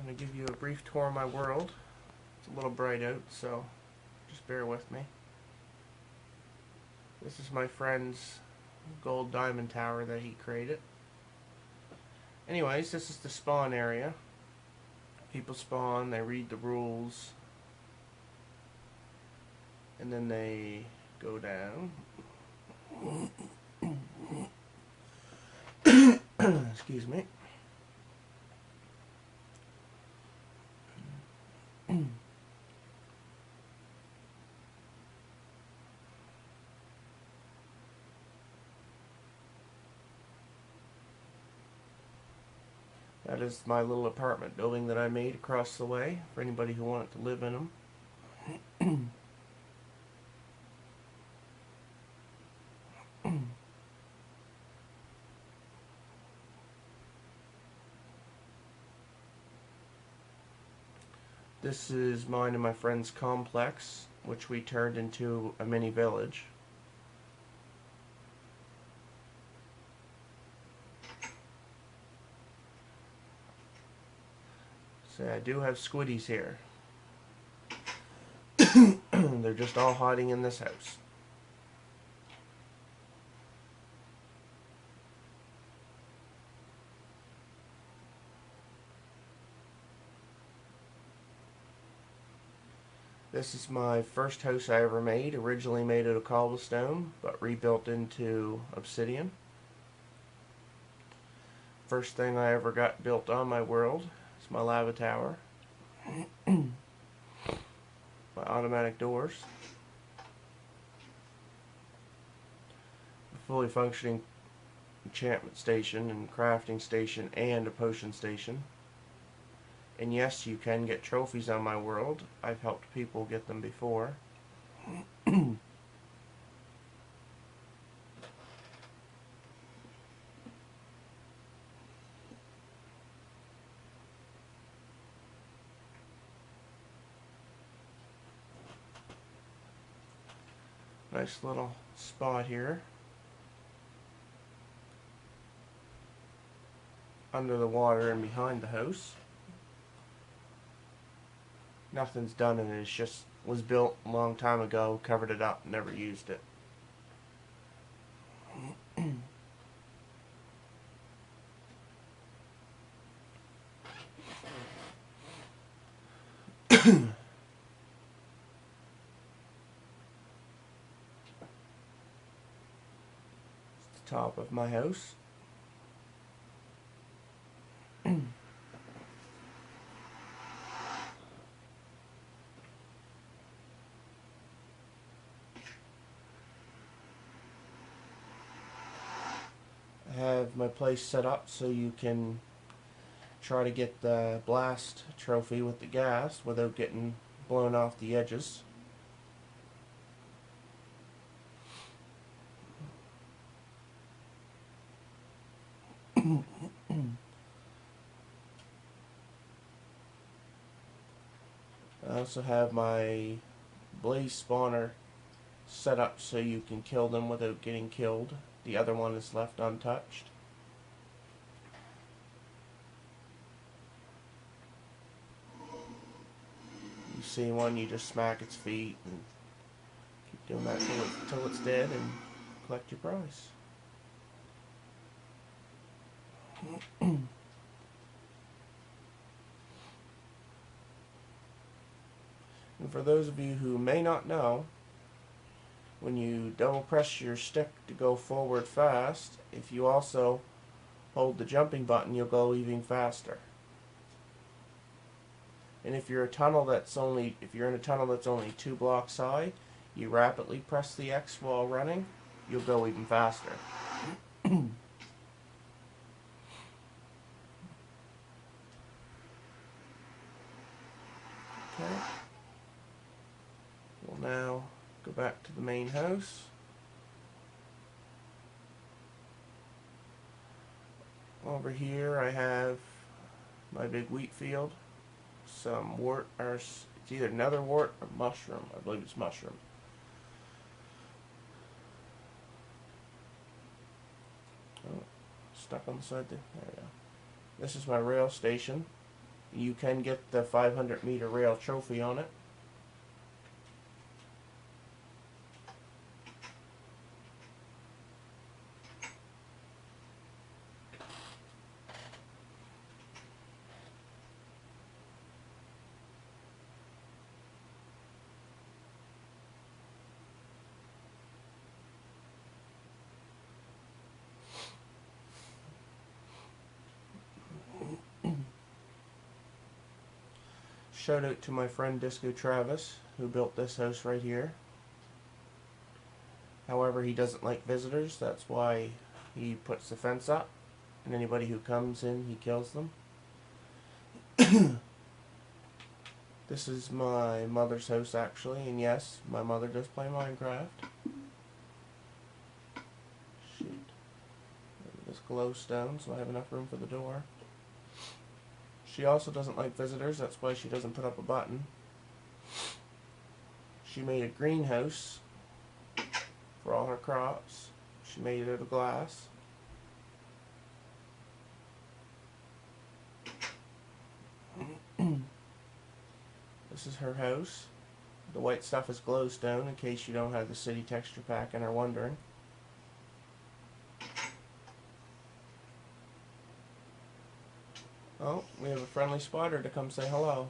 going to give you a brief tour of my world. It's a little bright out, so just bear with me. This is my friend's gold diamond tower that he created. Anyways, this is the spawn area. People spawn, they read the rules, and then they go down. Excuse me. That is my little apartment building that I made across the way for anybody who wanted to live in them. This is mine and my friend's complex, which we turned into a mini village. So I do have squiddies here. They're just all hiding in this house. This is my first house I ever made. Originally made out of cobblestone, but rebuilt into obsidian. First thing I ever got built on my world is my lava tower. My automatic doors. A fully functioning enchantment station and crafting station and a potion station. And yes, you can get trophies on my world. I've helped people get them before. Nice little spot here. Under the water and behind the house. Nothing's done in it. It's just was built a long time ago, covered it up, never used it. It's the top of my house. I have my place set up so you can try to get the blast trophy with the gas without getting blown off the edges. I also have my blaze spawner set up so you can kill them without getting killed. The other one is left untouched. You see one, you just smack its feet and keep doing that till it's dead and collect your prize. And for those of you who may not know, when you double press your stick to go forward fast, if you also hold the jumping button, you'll go even faster. And if you're in a tunnel that's only 2 blocks high, you rapidly press the X while running, you'll go even faster. Okay. We'll now go back to the main house. Over here I have my big wheat field. Some wort, or it's either nether wart or mushroom. I believe it's mushroom. Oh, stuck on the side there. There we go. This is my rail station. You can get the 500-meter rail trophy on it. Shout out to my friend Disco Travis, who built this house right here. However, he doesn't like visitors, that's why he puts the fence up, and anybody who comes in, he kills them. This is my mother's house, actually, and yes, my mother does play Minecraft. Shoot. This glowstone, so I have enough room for the door. She also doesn't like visitors, that's why she doesn't put up a button. She made a greenhouse for all her crops. She made it out of glass. This is her house. The white stuff is glowstone, in case you don't have the city texture pack and are wondering. Oh, we have a friendly spotter to come say hello.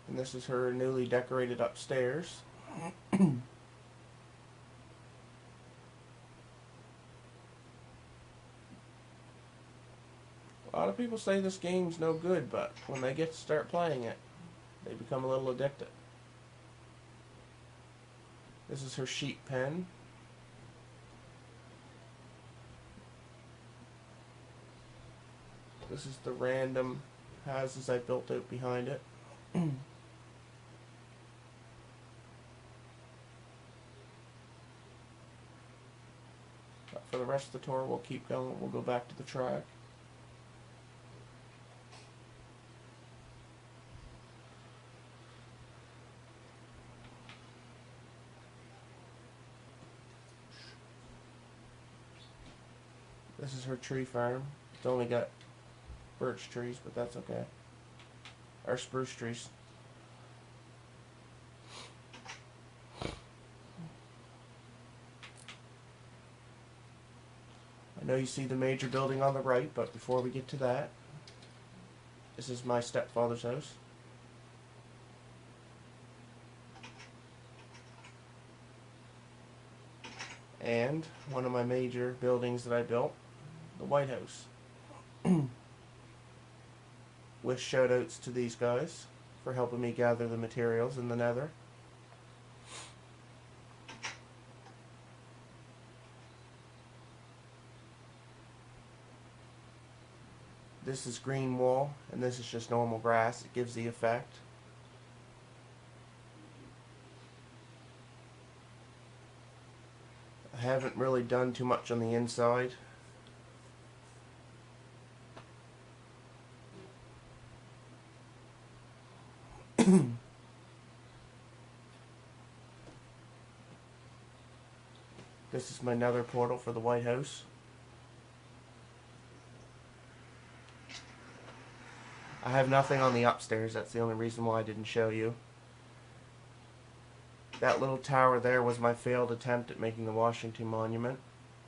And this is her newly decorated upstairs. A lot of people say this game's no good, but when they get to start playing it, they become a little addicted. This is her sheep pen. This is the random houses I built out behind it. But for the rest of the tour, we'll keep going. We'll go back to the track. This is her tree farm. It's only got birch trees, but that's okay. Or spruce trees. I know you see the major building on the right, but before we get to that, this is my stepfather's house. And one of my major buildings that I built, the White House. With shoutouts to these guys for helping me gather the materials in the nether. This is green wall, and this is just normal grass. It gives the effect. I haven't really done too much on the inside. This is my nether portal for the White House. I have nothing on the upstairs, that's the only reason why I didn't show you. That little tower there was my failed attempt at making the Washington Monument,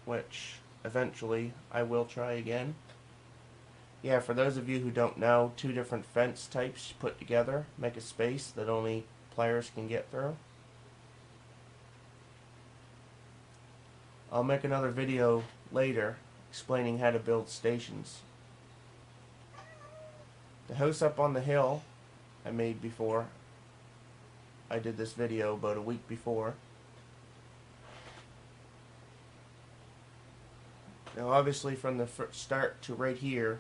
which eventually I will try again. Yeah, for those of you who don't know, two different fence types put together make a space that only players can get through. I'll make another video later explaining how to build stations. The house up on the hill I made before. I did this video about a week before. Now obviously from the start to right here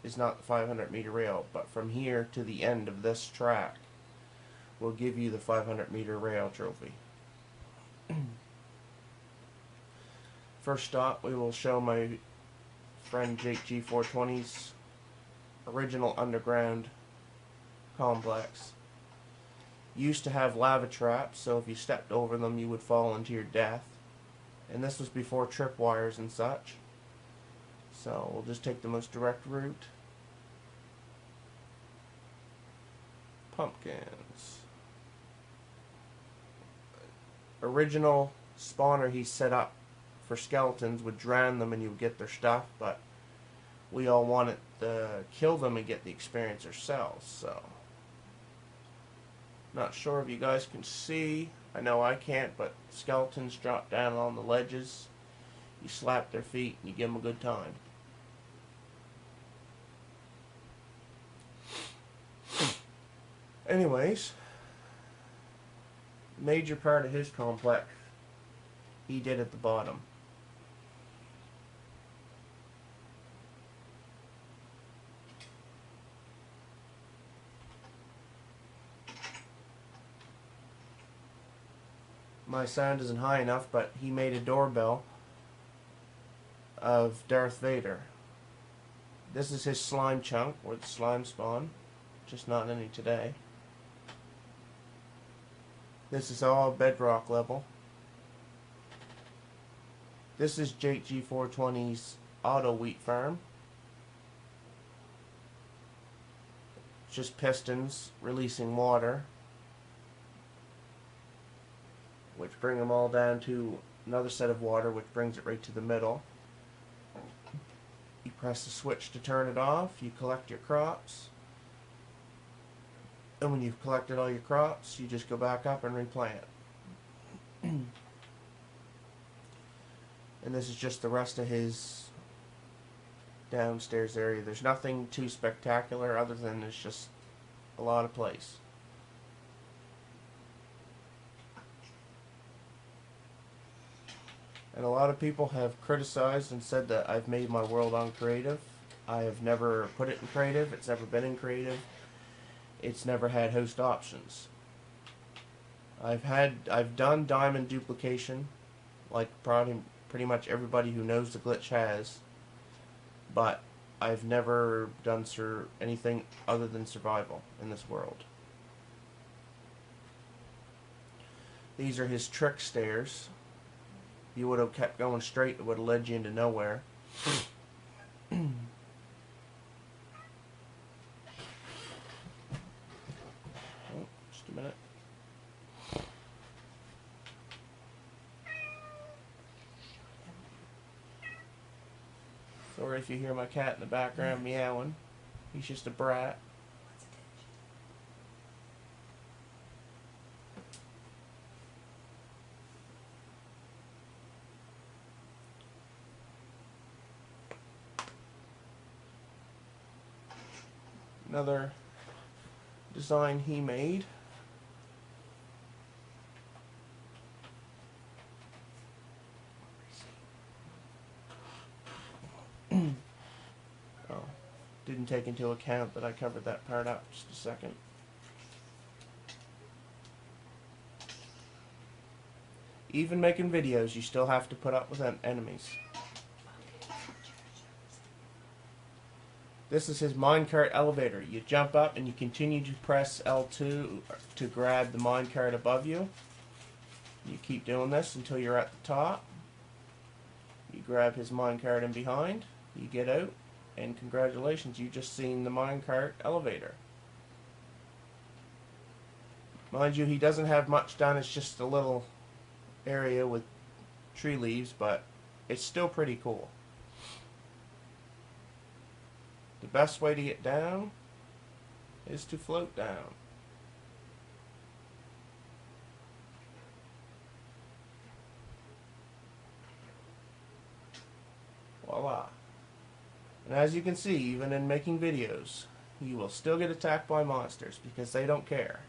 is not the 500-meter rail, but from here to the end of this track will give you the 500-meter rail trophy. First stop, we will show my friend Jake G420's original underground complex. Used to have lava traps, so if you stepped over them you would fall into your death. And this was before tripwires and such. So we'll just take the most direct route. Pumpkins. Original spawner he set up for skeletons would drown them and you would get their stuff, but we all wanted to kill them and get the experience ourselves, so not sure if you guys can see. I know I can't, but skeletons drop down on the ledges. You slap their feet and you give them a good time. Anyways, major part of his complex he did at the bottom. My sound isn't high enough, but he made a doorbell of Darth Vader. This is his slime chunk, where the slime spawn, just not any today. This is all bedrock level. This is Jake G420's auto wheat farm. Just pistons releasing water, which bring them all down to another set of water, which brings it right to the middle. You press the switch to turn it off, you collect your crops, and when you've collected all your crops, you just go back up and replant. And this is just the rest of his downstairs area. There's nothing too spectacular other than it's just a lot of place. And a lot of people have criticized and said that I've made my world on creative. I have never put it in creative. It's never been in creative. It's never had host options. I've done diamond duplication, like pretty much everybody who knows the glitch has, but I've never done anything other than survival in this world. These are his trick stairs. If you would have kept going straight, it would have led you into nowhere. Oh, just a minute. Sorry if you hear my cat in the background meowing. He's just a brat. Another design he made. Oh, didn't take into account that I covered that part up. Just a second. Even making videos, you still have to put up with enemies. This is his minecart elevator. You jump up and you continue to press L2 to grab the minecart above you. You keep doing this until you're at the top. You grab his minecart in behind. You get out, and congratulations, you've just seen the minecart elevator. Mind you, he doesn't have much done. It's just a little area with tree leaves, but it's still pretty cool. The best way to get down is to float down. Voila. And as you can see, even in making videos, you will still get attacked by monsters because they don't care.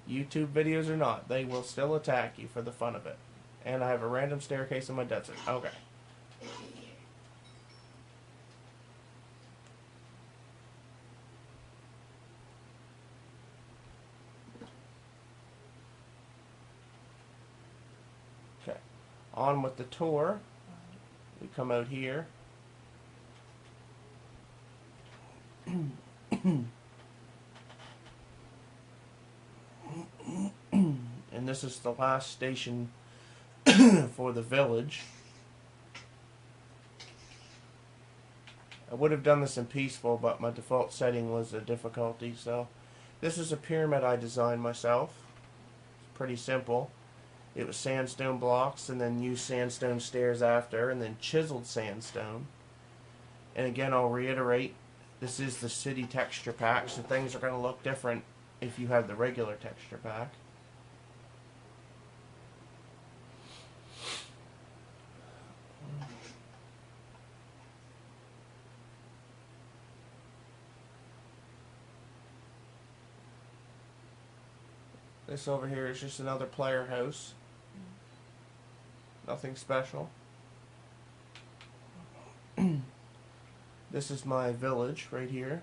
YouTube videos or not, they will still attack you for the fun of it. And I have a random staircase in my desert. Okay. Okay. On with the tour. We come out here. And this is the last station for the village. I would have done this in peaceful, but my default setting was a difficulty. So this is a pyramid I designed myself. It's pretty simple. It was sandstone blocks and then used sandstone stairs after, and then chiseled sandstone. And again, I'll reiterate, this is the city texture pack, so things are going to look different if you have the regular texture pack. This over here is just another player house. Nothing special. This is my village right here.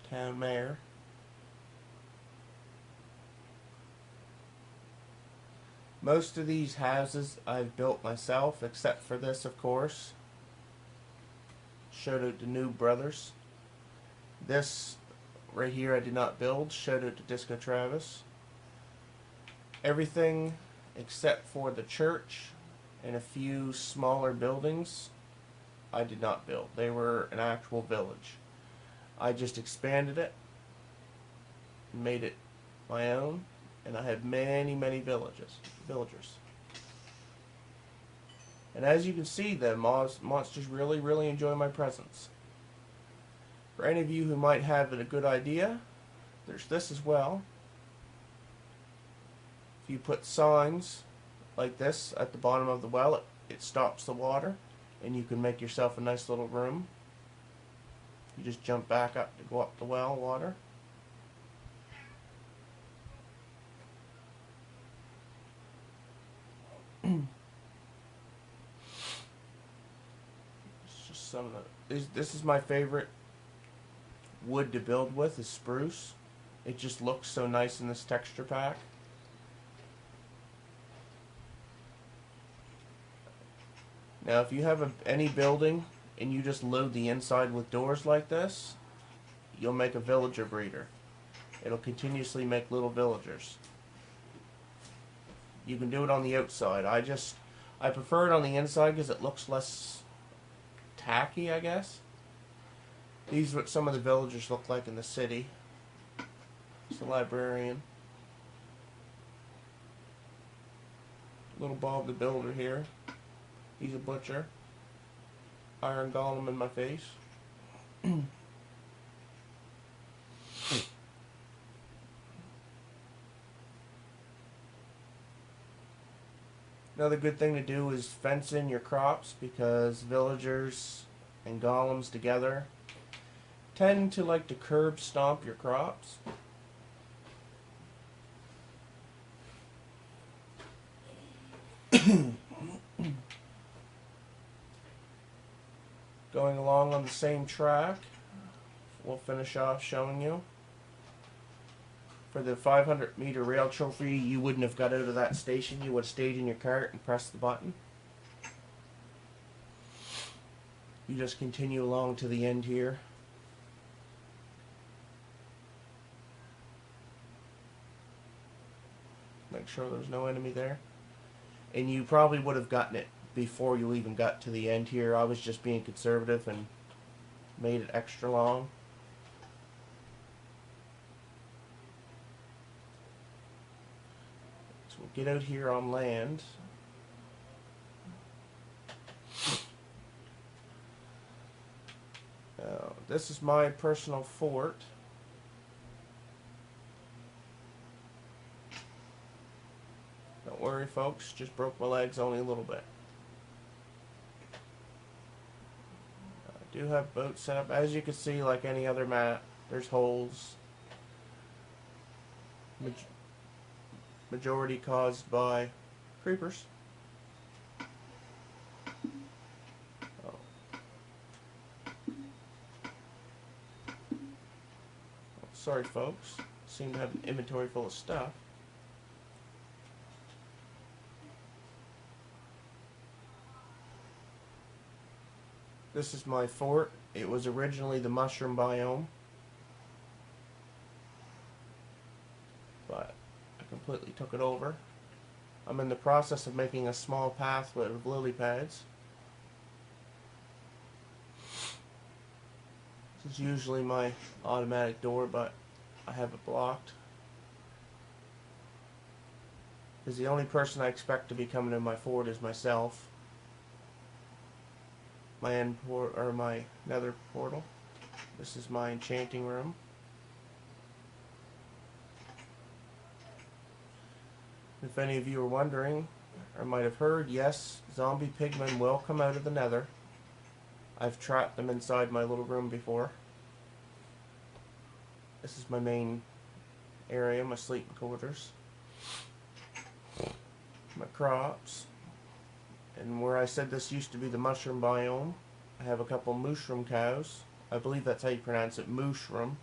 Town mayor. Most of these houses I've built myself, except for this, of course. Showed out to New Brothers. This right here I did not build. Showed out to Disco Travis. Everything except for the church and a few smaller buildings I did not build. They were an actual village. I just expanded it, made it my own, and I have many, many villagers. And as you can see, the monsters really, really enjoy my presence. For any of you who might have a good idea, there's this as well. If you put signs like this at the bottom of the well, it stops the water, and you can make yourself a nice little room. You just jump back up to go up the well water. It's just some of the. This is my favorite wood to build with, is spruce. It just looks so nice in this texture pack. Now, if you have any building and you just load the inside with doors like this, you'll make a villager breeder. It'll continuously make little villagers. You can do it on the outside. I prefer it on the inside because it looks less tacky, I guess. These are what some of the villagers look like in the city. It's the librarian. Little Bob the Builder here. He's a butcher. Iron Golem in my face. Another good thing to do is fence in your crops, because villagers and golems together tend to like to curb stomp your crops. Going along on the same track, we'll finish off showing you. For the 500-meter rail trophy, you wouldn't have got out of that station. You would have stayed in your cart and pressed the button. You just continue along to the end here. Make sure there's no enemy there. And you probably would have gotten it before you even got to the end here. I was just being conservative and made it extra long. So we'll get out here on land. This is my personal fort. Don't worry, folks, just broke my legs only a little bit. I do have boats set up. As you can see, like any other map, there's holes. Majority caused by creepers. Oh. Sorry, folks. Seem to have an inventory full of stuff. This is my fort. It was originally the mushroom biome, but I completely took it over. I'm in the process of making a small pathway of lily pads. This is usually my automatic door, but I have it blocked. Because the only person I expect to be coming in my fort is myself. My my nether portal. This is my enchanting room. If any of you are wondering, or might have heard, yes, zombie pigmen will come out of the nether. I've trapped them inside my little room before. This is my main area, my sleeping quarters. My crops. And where I said this used to be the mushroom biome, I have a couple mushroom cows. I believe that's how you pronounce it, mushroom.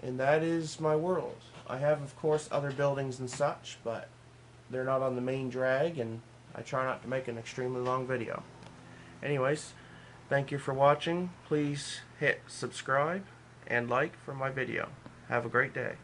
And that is my world. I have, of course, other buildings and such, but they're not on the main drag, and I try not to make an extremely long video. Anyways, thank you for watching. Please hit subscribe and like for my video. Have a great day.